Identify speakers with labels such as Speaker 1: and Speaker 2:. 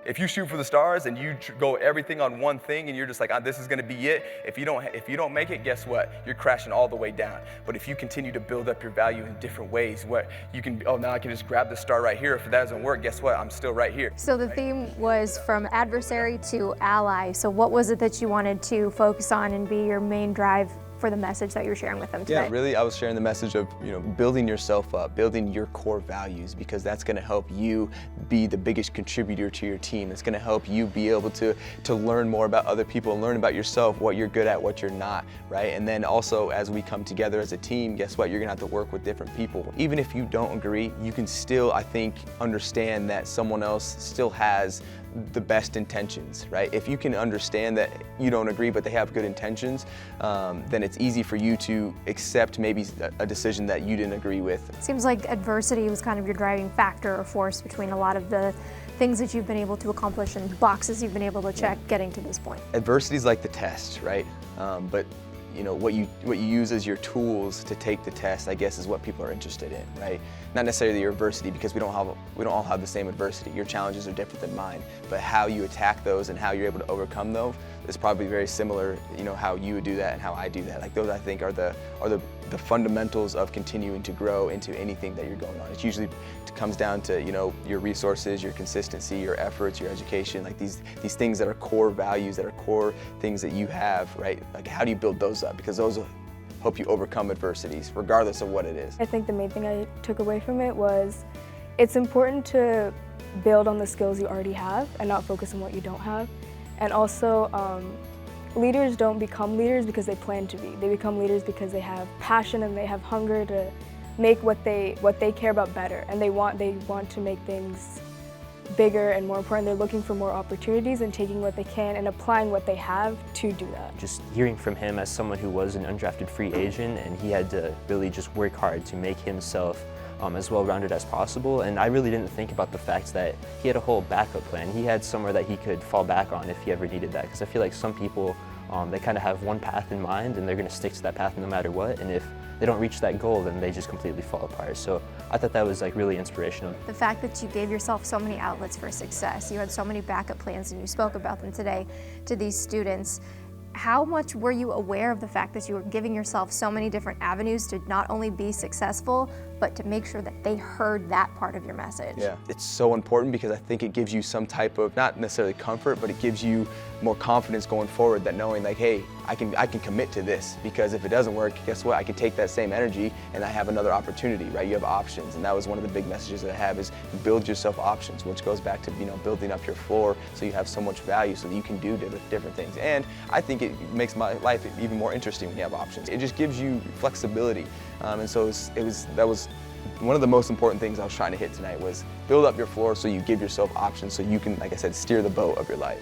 Speaker 1: if you shoot for the stars and you go everything on one thing and you're just like, this is gonna be it, if you don't make it, guess what? You're crashing all the way down. But if you continue to build up your value in different ways, where you can, now I can just grab the star right here. If that doesn't work, guess what? I'm still right here.
Speaker 2: So the theme was from adversary to ally. So what was it that you wanted to focus on and be your main drive for the message that you're sharing with them today?
Speaker 3: Yeah, really, I was sharing the message of, building yourself up, building your core values, because that's going to help you be the biggest contributor to your team. It's going to help you be able to learn more about other people and learn about yourself, what you're good at, what you're not, right? And then also, as we come together as a team, guess what? You're going to have to work with different people. Even if you don't agree, you can still, I think, understand that someone else still has the best intentions, right? If you can understand that you don't agree but they have good intentions, then it's easy for you to accept maybe a decision that you didn't agree with.
Speaker 2: It seems like adversity was kind of your driving factor or force between a lot of the things that you've been able to accomplish and boxes you've been able to check getting to this point.
Speaker 3: Adversity is like the test, right? But what you use as your tools to take the test, I guess, is what people are interested in, right? Not necessarily your adversity, because we don't all have the same adversity. Your challenges are different than mine, but how you attack those and how you're able to overcome those is probably very similar. How you would do that and how I do that. Like, those, I think, are the fundamentals of continuing to grow into anything that you're going on. It usually comes down to your resources, your consistency, your efforts, your education, like these things that are core values, that are core things that you have, right? Like, how do you build those up? Because those will help you overcome adversities, regardless of what it is.
Speaker 4: I think the main thing I took away from it was it's important to build on the skills you already have and not focus on what you don't have. And also, leaders don't become leaders because they plan to be. They become leaders because they have passion and they have hunger to make what they care about better, and they want to make things bigger and more important. They're looking for more opportunities and taking what they can and applying what they have to do that.
Speaker 5: Just hearing from him as someone who was an undrafted free agent, and he had to really just work hard to make himself as well-rounded as possible. And I really didn't think about the fact that he had a whole backup plan. He had somewhere that he could fall back on if he ever needed that, because I feel like some people, they kind of have one path in mind and they're going to stick to that path no matter what, and if they don't reach that goal, then they just completely fall apart. So I thought that was really inspirational.
Speaker 2: The fact that you gave yourself so many outlets for success, you had so many backup plans, and you spoke about them today to these students. How much were you aware of the fact that you were giving yourself so many different avenues to not only be successful, but to make sure that they heard that part of your message?
Speaker 3: Yeah, it's so important, because I think it gives you some type of, not necessarily comfort, but it gives you more confidence going forward, that knowing like, hey, I can commit to this, because if it doesn't work, guess what? I can take that same energy and I have another opportunity, right? You have options, and that was one of the big messages that I have, is build yourself options, which goes back to building up your floor so you have so much value so that you can do different things. And I think it makes my life even more interesting when you have options. It just gives you flexibility, and so that was one of the most important things I was trying to hit tonight, was build up your floor so you give yourself options so you can, like I said, steer the boat of your life.